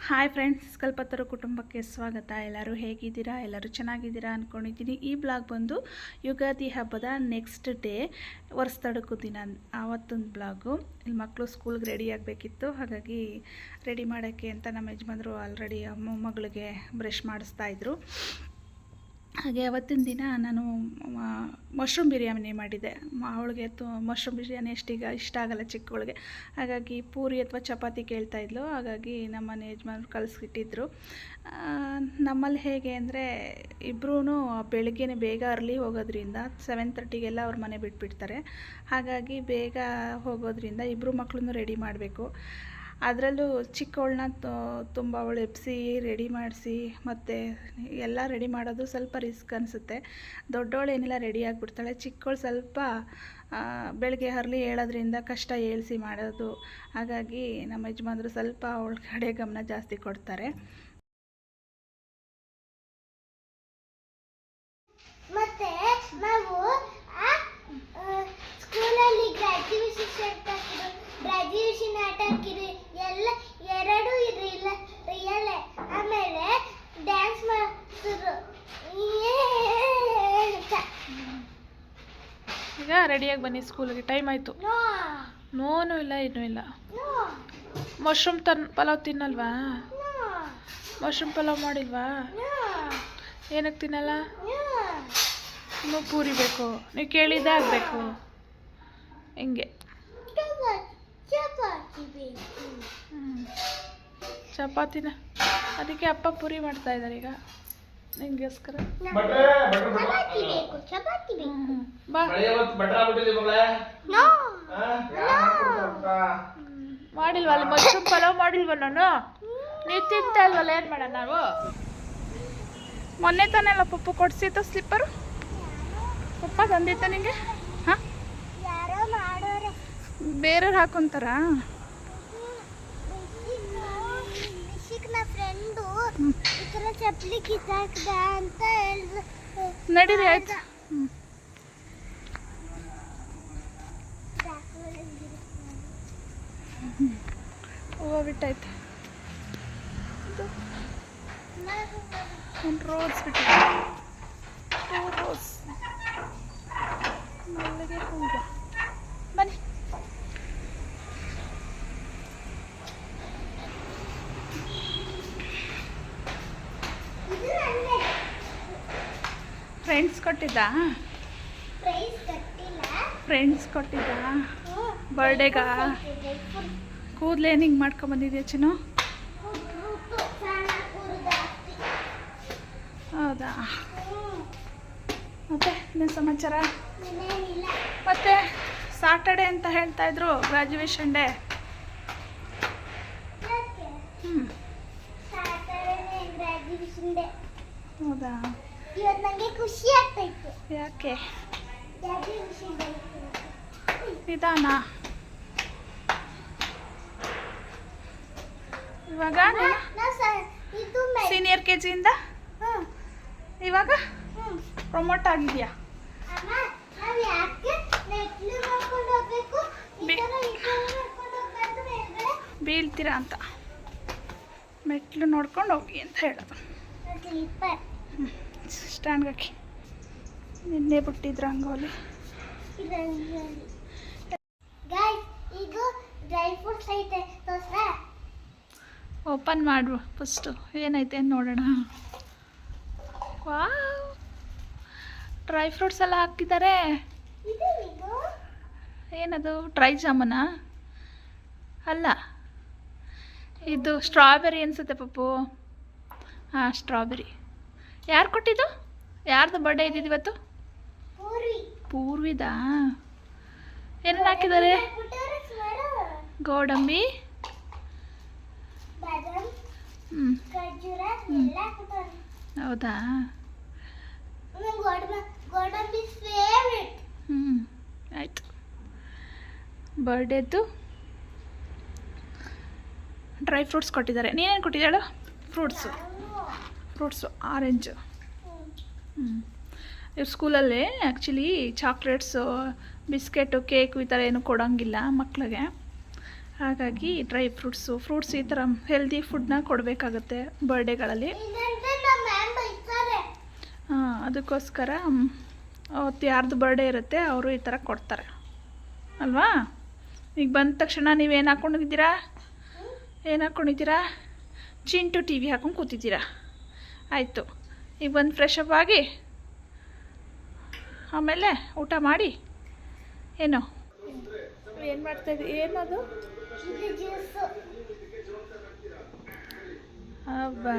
Hi friends, ಕಲ್ಪತರು ಕುಟುಂಬಕ್ಕೆ ಸ್ವಾಗತ. ಎಲ್ಲರೂ ಹೇಗಿದ್ದೀರಾ? ಎಲ್ಲರೂ ಚೆನ್ನಾಗಿದ್ದೀರಾ ಅಂದ್ಕೊಂಡಿದ್ದೀನಿ. ಈ ಬ್ಲಾಗ್ ಬಂದು ಯುಗಾದಿ ಹಬ್ಬದ ನೆಕ್ಸ್ಟ್ ಡೇ ವರ್ಷದಡುಕು ದಿನ ಆವತ್ತೊಂದು ಬ್ಲಾಗು. ಇಲ್ಲಿ ಮಕ್ಕಳು ಸ್ಕೂಲ್ಗೆ ರೆಡಿ ಆಗಬೇಕಿತ್ತು, ಹಾಗಾಗಿ ರೆಡಿ ಮಾಡೋಕ್ಕೆ ಅಂತ ನಮ್ಮ ಯಜಮಾನರು ಆಲ್ರೆಡಿ ಮಗಳಿಗೆ ಬ್ರಷ್ ಮಾಡಿಸ್ತಾಯಿದ್ರು. ಹಾಗೆ ಅವತ್ತಿನ ದಿನ ನಾನು ಮಶ್ರೂಮ್ ಬಿರಿಯಾನಿ ಮಾಡಿದ್ದೆ. ಅವಳಿಗೆ ಮಶ್ರೂಮ್ ಬಿರಿಯಾನಿ ಇಷ್ಟ ಆಗಲ್ಲ ಚಿಕ್ಕವಳಿಗೆ, ಹಾಗಾಗಿ ಪೂರಿ ಅಥವಾ ಚಪಾತಿ ಕೇಳ್ತಾಯಿದ್ಲು. ಹಾಗಾಗಿ ನಮ್ಮನೆ ಯಜಮಾನರು ಕಳಿಸ್ಬಿಟ್ಟಿದ್ರು. ನಮ್ಮಲ್ಲಿ ಹೇಗೆ ಅಂದರೆ ಇಬ್ಬರೂ ಬೆಳಗ್ಗೆನೇ ಬೇಗ ಅರ್ಲಿ ಹೋಗೋದ್ರಿಂದ 7:30ಗೆಲ್ಲ ಅವ್ರ ಮನೆ ಬಿಟ್ಬಿಡ್ತಾರೆ. ಹಾಗಾಗಿ ಬೇಗ ಹೋಗೋದ್ರಿಂದ ಇಬ್ಬರು ಮಕ್ಕಳನ್ನು ರೆಡಿ ಮಾಡಬೇಕು. ಅದರಲ್ಲೂ ಚಿಕ್ಕವಳನ್ನ ತುಂಬ ಅವಳು ಎಬ್ಬಿಸಿ ರೆಡಿ ಮಾಡಿಸಿ ಮತ್ತು ಎಲ್ಲ ರೆಡಿ ಮಾಡೋದು ಸ್ವಲ್ಪ ರಿಸ್ಕ್ ಅನಿಸುತ್ತೆ. ದೊಡ್ಡವಳು ಏನೆಲ್ಲ ರೆಡಿ ಆಗಿಬಿಡ್ತಾಳೆ, ಚಿಕ್ಕವಳು ಸ್ವಲ್ಪ ಬೆಳಗ್ಗೆ ಅರ್ಲಿ ಹೇಳೋದ್ರಿಂದ ಕಷ್ಟ ಏಳಿಸಿ ಮಾಡೋದು. ಹಾಗಾಗಿ ನಮ್ಮ ಯಜಮಾನರು ಸ್ವಲ್ಪ ಅವಳ ಕಡೆ ಗಮನ ಜಾಸ್ತಿ ಕೊಡ್ತಾರೆ. ಮತ್ತೆ ನಾವು ಸ್ಕೂಲಲ್ಲಿ ಗ್ರಾಜ್ಯುಯೇಷನ್ ಆಟ ಹಾಕಿದ್ವಿ. ಎಲ್ಲ ಎರಡು ರಿಯಲ್. ಆಮೇಲೆ ಡ್ಯಾನ್ಸ್ ಮಾಡಿದ್ರು. ಈಗ ರೆಡಿಯಾಗಿ ಬನ್ನಿ, ಸ್ಕೂಲಿಗೆ ಟೈಮ್ ಆಯಿತು. ನೋನು ಇಲ್ಲ, ಇನ್ನೂ ಇಲ್ಲ. ಮಶ್ರೂಮ್ ಪಲಾವ್ ತಿನ್ನಲ್ವಾ? ಮಶ್ರೂಮ್ ಪಲಾವ್ ಮಾಡಿಲ್ವಾ? ಏನಕ್ಕೆ ತಿನ್ನಲ್ಲ? ಇನ್ನೂ ಪೂರಿ ಬೇಕು, ನೀವು ಕೇಳಿದ್ದೇ ಆಗಬೇಕು. ಹಿಂಗೆ ಚಪಾತಿನ, ಅದಕ್ಕೆ ಅಪ್ಪ ಪೂರಿ ಮಾಡ್ತಾ ಇದ್ದಾರೆ ಈಗ ನಿಂಗೋಸ್ಕರ. ಬಾ, ಮಾಡಿಲ್ವ ಅಲ್ಲಿ ಮಶ್ರೂಮ್ ಪಲಾವ್ ಮಾಡಿಲ್ವ? ನಾನು ನೀವು ತಿಂತಾ ಇಲ್ವಲ್ಲ, ಏನು ಮಾಡೋಣ ನಾವು? ಮೊನ್ನೆ ತಾನೆಲ್ಲ ಪಪ್ಪು ಕೊಡ್ಸಿತ್ತು ಸ್ಲಿಪ್ಪರು. ಪಪ್ಪ ತಂದಿತ್ತ ನಿಂಗೆ? ಹಾಂ, ಬೇರೆಯವ್ರು ಹಾಕೊಂತಾರ? ಚಪ್ಪಲಿ ಕಿತ್ತಾಕ್ದ ಅಂತ ಹೇಳಿದ್ರು. ನಡೀರಿ, ಆಯ್ತು. ಹೂವು ಬಿಟ್ಟಾಯ್ತು. ಒಂದು ರೋಸ್ ಬಿಟ್ಟಿದೆ, 2 ರೋಸ್. ಮಲ್ಲಿಗೆ ಹೂವು. ಬನ್ನಿ. ಫ್ರೆಂಡ್ಸ್ ಕೊಟ್ಟಿದ್ದ? ಫ್ರೆಂಡ್ಸ್ ಕೊಟ್ಟಿದ್ದ ಬರ್ಡೇಗ? ಕೂದಲೇನು ಹಿಂಗೆ ಮಾಡ್ಕೊಂಬಂದಿದ್ಯಾ ಚಿನ್ನು? ಹೌದಾ? ಮತ್ತೆ ಇನ್ನೇನು ಸಮಾಚಾರ? ಮತ್ತೆ ಸಾಟರ್ಡೆ ಅಂತ ಹೇಳ್ತಾ ಇದ್ರು, ಗ್ರಾಜ್ಯುಯೇಷನ್ ಡೇ. ಹೌದಾ? ಇವತ್ತು ನನಗೆ ಖುಷಿ ಆಗ್ತಾಯಿತ್ತು. ಯಾಕೆ? ನಿಧಾನ. ಇವಾಗ ಸೀನಿಯರ್ KGಯಿಂದ ಇವಾಗ ಪ್ರಮೋಟ್ ಆಗಿದೆಯಾ? ಬೀಳ್ತೀರಾ ಅಂತ ಮೆಟ್ಲು ನೋಡ್ಕೊಂಡು ಹೋಗಿ ಅಂತ ಹೇಳೋದು. ಸ್ಟ್ಯಾಂಡ್ಗೆ ಹಾಕಿ. ನಿನ್ನೆ ಬಿಟ್ಟಿದ್ರು ರಂಗೋಲಿ. ಇದು ಡ್ರೈ ಫ್ರೂಟ್ಸ್ ಐತೆ, ಓಪನ್ ಮಾಡು ಫಸ್ಟು, ಏನೈತೆ ನೋಡೋಣ. ವಾವ್, ಡ್ರೈ ಫ್ರೂಟ್ಸ್ ಎಲ್ಲ ಹಾಕಿದ್ದಾರೆ. ಏನದು? ಡ್ರೈ ಜಾಮೂನಾ? ಅಲ್ಲ, ಇದು ಸ್ಟ್ರಾಬೆರಿ ಅನಿಸುತ್ತೆ ಪಪ್ಪು. ಹಾಂ, ಸ್ಟ್ರಾಬೆರಿ. ಯಾರು ಕೊಟ್ಟಿದ್ದು? ಯಾರ್ದು ಬರ್ಡೇ ಇದ್ದಿದ್ದು ಇವತ್ತು? ಪೂರ್ವಿದಾ? ಏನೇನು ಹಾಕಿದ್ದಾರೆ? ಗೋಡಂಬಿ, ಹೌದಾ? ಆಯಿತು. ಬರ್ಡೇದು ಡ್ರೈ ಫ್ರೂಟ್ಸ್ ಕೊಟ್ಟಿದ್ದಾರೆ. ನೀನೇನು ಕೊಟ್ಟಿದ್ದಾಳು? Fruits orange. ಇವ್ರ ಸ್ಕೂಲಲ್ಲಿ ಆ್ಯಕ್ಚುಲಿ ಚಾಕ್ಲೇಟ್ಸು, ಬಿಸ್ಕೆಟು, ಕೇಕು ಈ ಥರ ಏನು ಕೊಡೋಂಗಿಲ್ಲ ಮಕ್ಕಳಿಗೆ. ಹಾಗಾಗಿ ಡ್ರೈ ಫ್ರೂಟ್ಸ್ ಈ ಥರ ಹೆಲ್ದಿ ಫುಡ್ನ ಕೊಡಬೇಕಾಗತ್ತೆ ಬರ್ಡೇಗಳಲ್ಲಿ. ಅದಕ್ಕೋಸ್ಕರ ಅವತ್ತು ಯಾರ್ದು ಬರ್ಡೇ ಇರುತ್ತೆ ಅವರು ಈ ಥರ ಕೊಡ್ತಾರೆ ಅಲ್ವಾ. ಈಗ ಬಂದ ತಕ್ಷಣ ನೀವೇನು ಹಾಕ್ಕೊಂಡಿದ್ದೀರಾ, ಚಿಂಟು ಟಿ ವಿ ಹಾಕೊಂಡು ಕೂತಿದ್ದೀರಾ. ಆಯಿತು, ಈಗ ಬಂದು ಫ್ರೆಶ್ ಅಪ್ ಆಗಿ ಆಮೇಲೆ ಊಟ ಮಾಡಿ. ಏನು ಮಾಡ್ತಾಯಿದ್ವಿ, ಏನದು ಅಬ್ಬಾ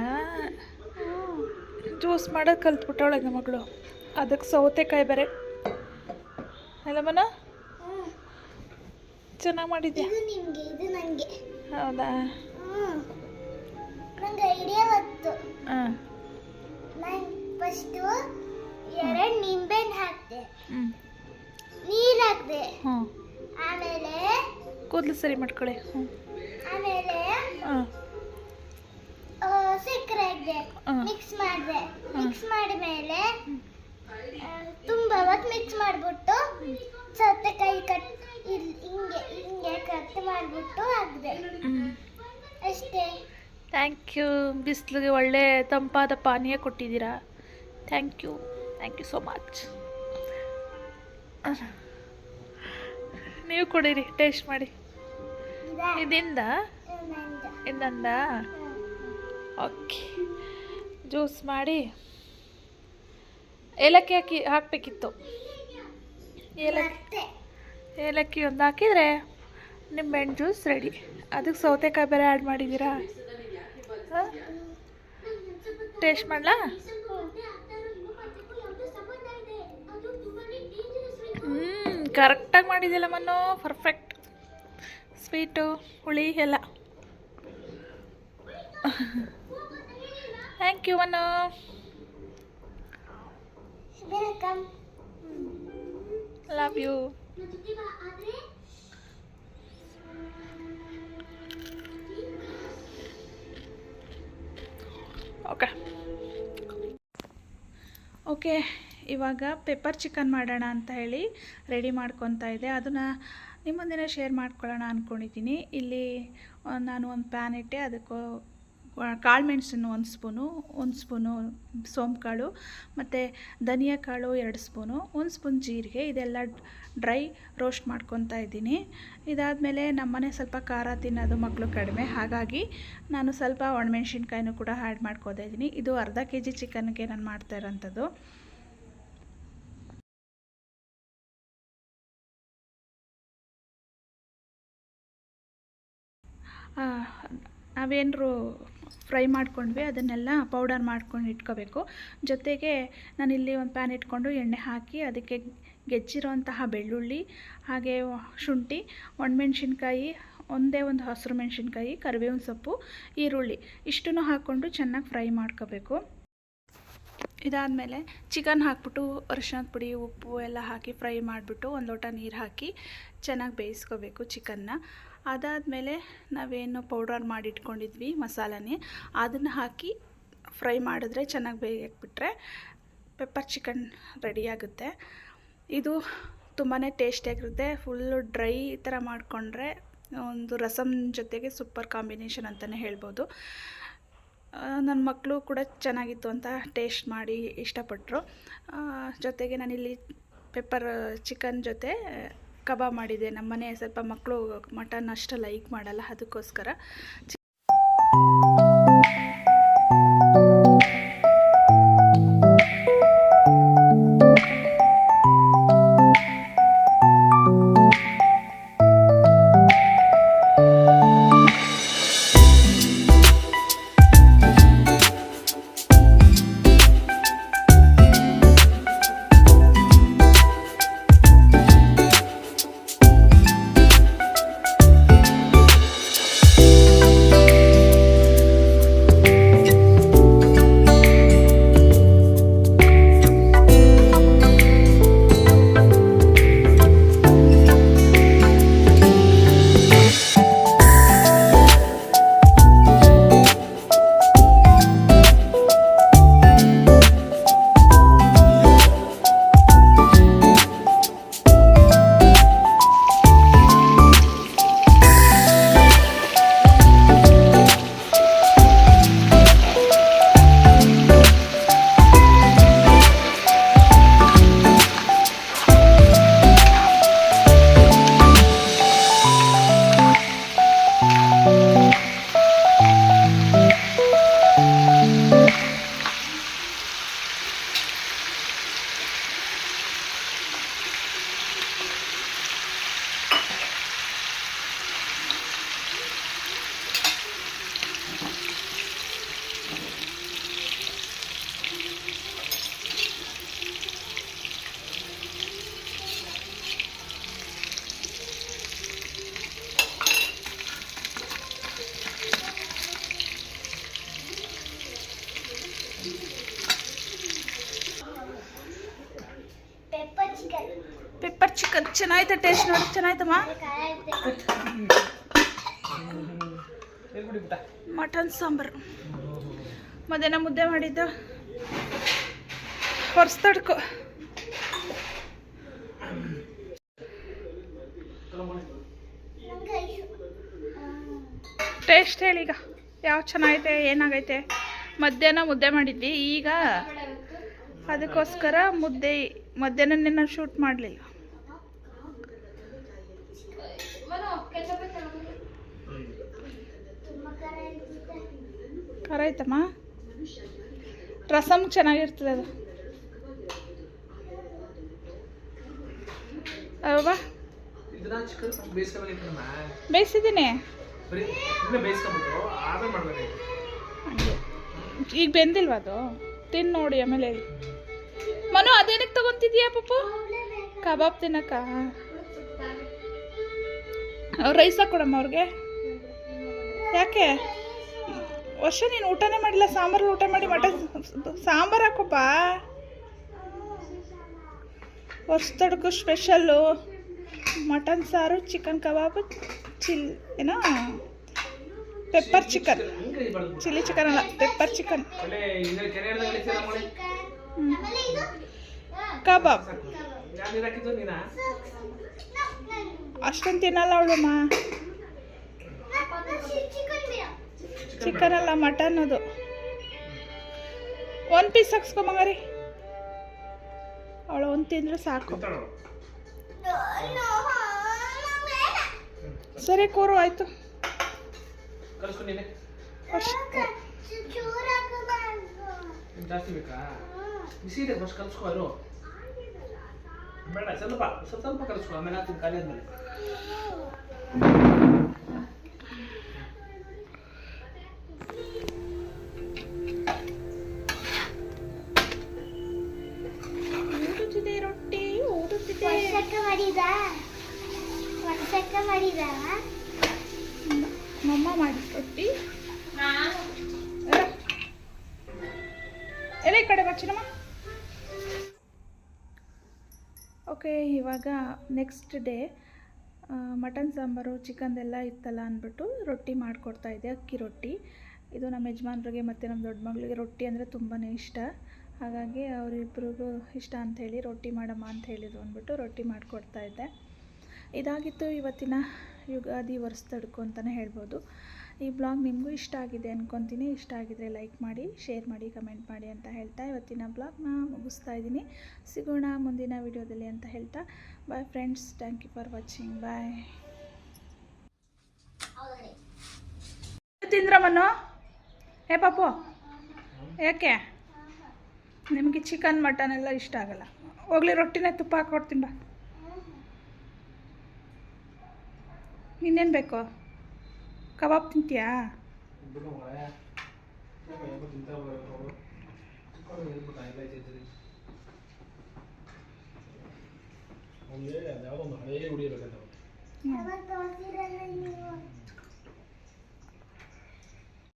ಜ್ಯೂಸ್ ಮಾಡೋದು ಕಲ್ತ್ಬಿಟ್ಟವಳೆ ನಮ್ಮ ಮಗಳು. ಅದಕ್ಕೆ ಸೌತೆಕಾಯಿ ಬೇರೆ ಅಲ್ಲಮ್ಮನ ಚೆನ್ನಾಗಿ ಮಾಡಿದ್ಯಾ. ಹೌದಾ, ನಂಗೆ ಐಡಿಯಾ ಬಂತು. ನಾನು ಫಸ್ಟು 2 ನಿಂಬೆಹಣ್ಣು ಹಾಕಿದೆ, ನೀರು ಹಾಕಿದೆ, ಆಮೇಲೆ ಕೂದಲು ಸರಿ ಮಾಡ್ಕೊಳ್ಳಿ. ಆಮೇಲೆ ಸಕ್ಕರೆ ಹಾಕಿದೆ, ಮಿಕ್ಸ್ ಮಾಡಿದ್ಮೇಲೆ ತುಂಬ ಹೊತ್ತು ಮಿಕ್ಸ್ ಮಾಡಿಬಿಟ್ಟು ಸೌತೆಕಾಯಿ ಹಿಂಗೆ ಕಟ್ ಮಾಡಿಬಿಟ್ಟು ಹಾಕಿದೆ ಅಷ್ಟೇ. Thank you. ಬಿಸಿಲಿಗೆ ಒಳ್ಳೆ ತಂಪಾದ ಪಾನೀಯ ಕೊಟ್ಟಿದ್ದೀರಾ. Thank you so much. ನೀವು ಕೊಡಿರಿ, ಟೇಸ್ಟ್ ಮಾಡಿ. ಇದರಿಂದ ಓಕೆ, ಜ್ಯೂಸ್ ಮಾಡಿ ಏಲಕ್ಕಿ ಹಾಕಬೇಕಿತ್ತು. ಏಲಕ್ಕಿ ಒಂದು ಹಾಕಿದರೆ ನಿಂಬೆಹಣ್ಣು ಜ್ಯೂಸ್ ರೆಡಿ. ಅದಕ್ಕೆ ಸೌತೆಕಾಯಿ ಬೇರೆ ಆ್ಯಡ್ ಮಾಡಿದ್ದೀರಾ. ಟೇಸ್ಟ್ ಮಾಡಲಾ? ಕರೆಕ್ಟಾಗಿ ಮಾಡಿದ್ದಿಲ್ಲ ಮನ್ನು, ಪರ್ಫೆಕ್ಟ್. ಸ್ವೀಟು ಹುಳಿ ಎಲ್ಲ. ಥ್ಯಾಂಕ್ ಯು ಮನ್ನು. Love you. ಓಕೆ, ಇವಾಗ ಪೆಪ್ಪರ್ ಚಿಕನ್ ಮಾಡೋಣ ಅಂತ ಹೇಳಿ ರೆಡಿ ಮಾಡ್ಕೊತಾ ಇದ್ದೆ. ಅದನ್ನು ನಿಮ್ಮ ಮುಂದೆ ಶೇರ್ ಮಾಡ್ಕೊಳ್ಳೋಣ ಅಂದ್ಕೊಂಡಿದ್ದೀನಿ. ಇಲ್ಲಿ ನಾನು ಒಂದು ಪ್ಯಾನ್ ಇಟ್ಟೆ, ಅದಕ್ಕೆ ಕಾಳು ಮೆಣಸನ್ನು 1 ಸ್ಪೂನು ಸೋಂಪು ಮತ್ತು ಧನಿಯಾ ಕಾಳು 2 ಸ್ಪೂನು, 1 ಸ್ಪೂನ್ ಜೀರಿಗೆ, ಇದೆಲ್ಲ ಡ್ರೈ ರೋಸ್ಟ್ ಮಾಡ್ಕೊತಾ ಇದ್ದೀನಿ. ಇದಾದಮೇಲೆ ನಮ್ಮನೆ ಸ್ವಲ್ಪ ಖಾರ ತಿನ್ನೋದು ಮಕ್ಕಳು ಕಡಿಮೆ, ಹಾಗಾಗಿ ನಾನು ಸ್ವಲ್ಪ ಒಣಮೆಣ್ಸಿನ್ಕಾಯಿನೂ ಕೂಡ ಆ್ಯಡ್ ಮಾಡ್ಕೋತಾ ಇದ್ದೀನಿ. ಇದು ಅರ್ಧ kg ಚಿಕನ್ಗೆ ನಾನು ಮಾಡ್ತಾ ಇರೋಂಥದ್ದು. ನಾವೇನರು ಫ್ರೈ ಮಾಡ್ಕೊಂಡ್ವಿ ಅದನ್ನೆಲ್ಲ ಪೌಡರ್ ಮಾಡ್ಕೊಂಡು ಇಟ್ಕೋಬೇಕು. ಜೊತೆಗೆ ನಾನಿಲ್ಲಿ ಒಂದು ಪ್ಯಾನ್ ಇಟ್ಕೊಂಡು ಎಣ್ಣೆ ಹಾಕಿ ಅದಕ್ಕೆ ಗೆಜ್ಜಿರೋಂತಹ ಬೆಳ್ಳುಳ್ಳಿ, ಹಾಗೆ ಶುಂಠಿ, ಒಣಮೆಣ್ಸಿನ್ಕಾಯಿ, ಒಂದೇ ಒಂದು ಹಸಿರು ಮೆಣಸಿನ್ಕಾಯಿ, ಕರಿಬೇವಿನ ಸೊಪ್ಪು, ಈರುಳ್ಳಿ ಇಷ್ಟನ್ನು ಹಾಕ್ಕೊಂಡು ಚೆನ್ನಾಗಿ ಫ್ರೈ ಮಾಡ್ಕೋಬೇಕು. ಇದಾದಮೇಲೆ ಚಿಕನ್ ಹಾಕ್ಬಿಟ್ಟು ಅರಿಶಿಣದ ಪುಡಿ, ಉಪ್ಪು ಎಲ್ಲ ಹಾಕಿ ಫ್ರೈ ಮಾಡಿಬಿಟ್ಟು 1 ಲೋಟ ನೀರು ಹಾಕಿ ಚೆನ್ನಾಗಿ ಬೇಯಿಸ್ಕೋಬೇಕು ಚಿಕನ್ನ. ಅದಾದಮೇಲೆ ನಾವೇನು ಪೌಡರ್ ಮಾಡಿ ಇಟ್ಕೊಂಡಿದ್ವಿ ಮಸಾಲನೇ, ಅದನ್ನು ಹಾಕಿ ಫ್ರೈ ಮಾಡಿದ್ರೆ ಚೆನ್ನಾಗಿ ಬೇಯಕ್ಬಿಟ್ರೆ ಪೆಪ್ಪರ್ ಚಿಕನ್ ರೆಡಿಯಾಗುತ್ತೆ. ಇದು ತುಂಬಾ ಟೇಸ್ಟಿಯಾಗಿರುತ್ತೆ. ಫುಲ್ಲು ಡ್ರೈ ಥರ ಮಾಡಿಕೊಂಡ್ರೆ ಒಂದು ರಸಮ್ ಜೊತೆಗೆ ಸೂಪರ್ ಕಾಂಬಿನೇಷನ್ ಅಂತಲೇ ಹೇಳ್ಬೋದು. ನನ್ನ ಮಕ್ಕಳು ಕೂಡ ಚೆನ್ನಾಗಿತ್ತು ಅಂತ ಟೇಸ್ಟ್ ಮಾಡಿ ಇಷ್ಟಪಟ್ಟರು. ಜೊತೆಗೆ ನಾನಿಲ್ಲಿ ಪೆಪ್ಪರ್ ಚಿಕನ್ ಜೊತೆ ಕಬಾಬ್ ಮಾಡಿದೆ. ನಮ್ಮನೆ ಸ್ವಲ್ಪ ಮಕ್ಕಳು ಮಟನ್ ಅಷ್ಟು ಲೈಕ್ ಮಾಡಲ್ಲ, ಅದಕ್ಕೋಸ್ಕರ ಚೆನ್ನಾಯ್ತಾ ಟೇಸ್ಟ್ ನೋಡಿ ಚೆನ್ನಾಯ್ತಮ್ಮ ಮಟನ್ ಸಾಂಬಾರು ಮಧ್ಯಾಹ್ನ ಮುದ್ದೆ ಮಾಡಿದ್ದು ಹೊರ್ಸ್ತಡ್ಕು ಟೇಸ್ಟ್ ಹೇಳಿ ಈಗ ಯಾವ ಚೆನ್ನಾಗೈತೆ ಏನಾಗೈತೆ ಮಧ್ಯಾಹ್ನ ಮುದ್ದೆ ಮಾಡಿದ್ವಿ ಈಗ ಅದಕ್ಕೋಸ್ಕರ ಮುದ್ದೆ ಮಧ್ಯಾಹ್ನನೇ ನಾವು ಶೂಟ್ ಮಾಡಲಿಲ್ಲ ಖಾರ ಆಯ್ತಮ್ಮ ರಸಮ್ ಚೆನ್ನಾಗಿರ್ತದೆ ಅದು ಅಲ್ವಾ ಬೇಯಿಸಿದ್ದೀನಿ ಹಂಗೆ ಈಗ ಬೆಂದಿಲ್ವ ಅದು ತಿನ್ನು ನೋಡಿ ಆಮೇಲೆ ಹೇಳಿ ಮನು ಅದೇನಕ್ಕೆ ತಗೊಂತಿದ್ಯಾ ಪಪ್ಪು ಕಬಾಬ್ ತಿನ್ನಕ್ಕ ಅವ್ರು ರೈಸ್ ಹಾಕೊಡಮ್ಮ ಅವ್ರಿಗೆ ಯಾಕೆ ವರ್ಷ ನೀನು ಊಟನೇ ಮಾಡಿಲ್ಲ ಸಾಂಬಾರು ಊಟ ಮಾಡಿ ಮಟನ್ ಸಾಂಬಾರು ಹಾಕೋಪ್ಪ ಹೊಸ್ತಡ್ಕು ಸ್ಪೆಷಲ್ಲು ಮಟನ್ ಸಾರು ಚಿಕನ್ ಕಬಾಬು ಏನೋ ಪೆಪ್ಪರ್ ಚಿಕನ್ ಚಿಲ್ಲಿ ಚಿಕನ್ ಅಲ್ಲ ಪೆಪ್ಪರ್ ಚಿಕನ್ ಕಬಾಬ್ ಅಷ್ಟೊಂದು ತಿನ್ನಲ್ಲ ಅವಳಮ್ಮ ಚಿಕನ್ ಅಲ್ಲ ಮಟನ್ ಅದು ಒಂದು ಪೀಸ್ ಹಾಕ್ಸ್ಕೊಂಬಂಗಾರಿ ಅವಳು ಒಂದು ತಿಂದ್ರೆ ಸಾಕು ಸರಿ ಕೂರು ಆಯ್ತು ಜಾಸ್ತಿ ಬೇಕಾ ಬಿಸಿ ಇದೆ ಫಸ್ಟ್ ಕಲ್ಸ್ಕೋ ಬೇಡ ಸ್ವಲ್ಪ ಸ್ವಲ್ಪ ಕಲ್ಸ್ಕೊ ಆಮೇಲೆ ಹಾಕ್ತೀನಿ ಖಾಲಿ ಆದ್ಮೇಲೆ ಓದುತ್ತಿದೆ ರೊಟ್ಟಿ ಓದುತ್ತಿದೆ ಮಮ್ಮ ಮಾಡಿ ರೊಟ್ಟಿ ಎಲ್ಲ ಈ ಕಡೆ ಬಚ್ಚಿನಮ್ಮ ಓಕೆ ಇವಾಗ ನೆಕ್ಸ್ಟ್ ಡೇ ಮಟನ್ ಸಾಂಬಾರು ಚಿಕನ್ದೆಲ್ಲ ಇತ್ತಲ್ಲ ಅಂದ್ಬಿಟ್ಟು ರೊಟ್ಟಿ ಮಾಡಿಕೊಡ್ತಾಯಿದ್ದೆ ಅಕ್ಕಿ ರೊಟ್ಟಿ ಇದು ನಮ್ಮ ಯಜಮಾನ್ರಿಗೆ ಮತ್ತು ನಮ್ಮ ದೊಡ್ಡ ಮಗಳಿಗೆ ರೊಟ್ಟಿ ಅಂದರೆ ತುಂಬಾ ಇಷ್ಟ ಹಾಗಾಗಿ ಅವರಿಬ್ರಿಗೂ ಇಷ್ಟ ಅಂಥೇಳಿ ರೊಟ್ಟಿ ಮಾಡಮ್ಮ ಅಂತ ಹೇಳಿದ್ರು ಅಂದ್ಬಿಟ್ಟು ರೊಟ್ಟಿ ಮಾಡಿಕೊಡ್ತಾಯಿದ್ದೆ ಇದಾಗಿತ್ತು ಇವತ್ತಿನ ಯುಗಾದಿ ವರ್ಷದಡ್ಕು ಅಂತಲೇ ಹೇಳ್ಬೋದು ಈ ಬ್ಲಾಗ್ ನಿಮಗೂ ಇಷ್ಟ ಆಗಿದೆ ಅಂದ್ಕೊತೀನಿ ಇಷ್ಟ ಆಗಿದರೆ ಲೈಕ್ ಮಾಡಿ ಶೇರ್ ಮಾಡಿ ಕಮೆಂಟ್ ಮಾಡಿ ಅಂತ ಹೇಳ್ತಾ ಇವತ್ತಿನ ಬ್ಲಾಗ್ನ ಮುಗಿಸ್ತಾ ಇದ್ದೀನಿ ಸಿಗೋಣ ಮುಂದಿನ ವಿಡಿಯೋದಲ್ಲಿ ಅಂತ ಹೇಳ್ತಾ bye friends thank you for watching bye ತಿಂದ್ರಮ್ಮನು ಏ ಪಾಪು ಯಾಕೆ ನಿಮಗೆ ಚಿಕನ್ ಮಟನ್ ಎಲ್ಲ ಇಷ್ಟ ಆಗಲ್ಲ ಹೋಗ್ಲಿ ರೊಟ್ಟಿನೇ ತುಪ್ಪ ಹಾಕ್ಕೊಡ್ತೀನಿ ಬಾ ಇನ್ನೇನು ಬೇಕು ಕಬಾಬ್ ತಿಂತೀಯಾ ಯಾವುದೊಂದು ಹಳೆಯ ಉಡಿಯಬೇಕಂತ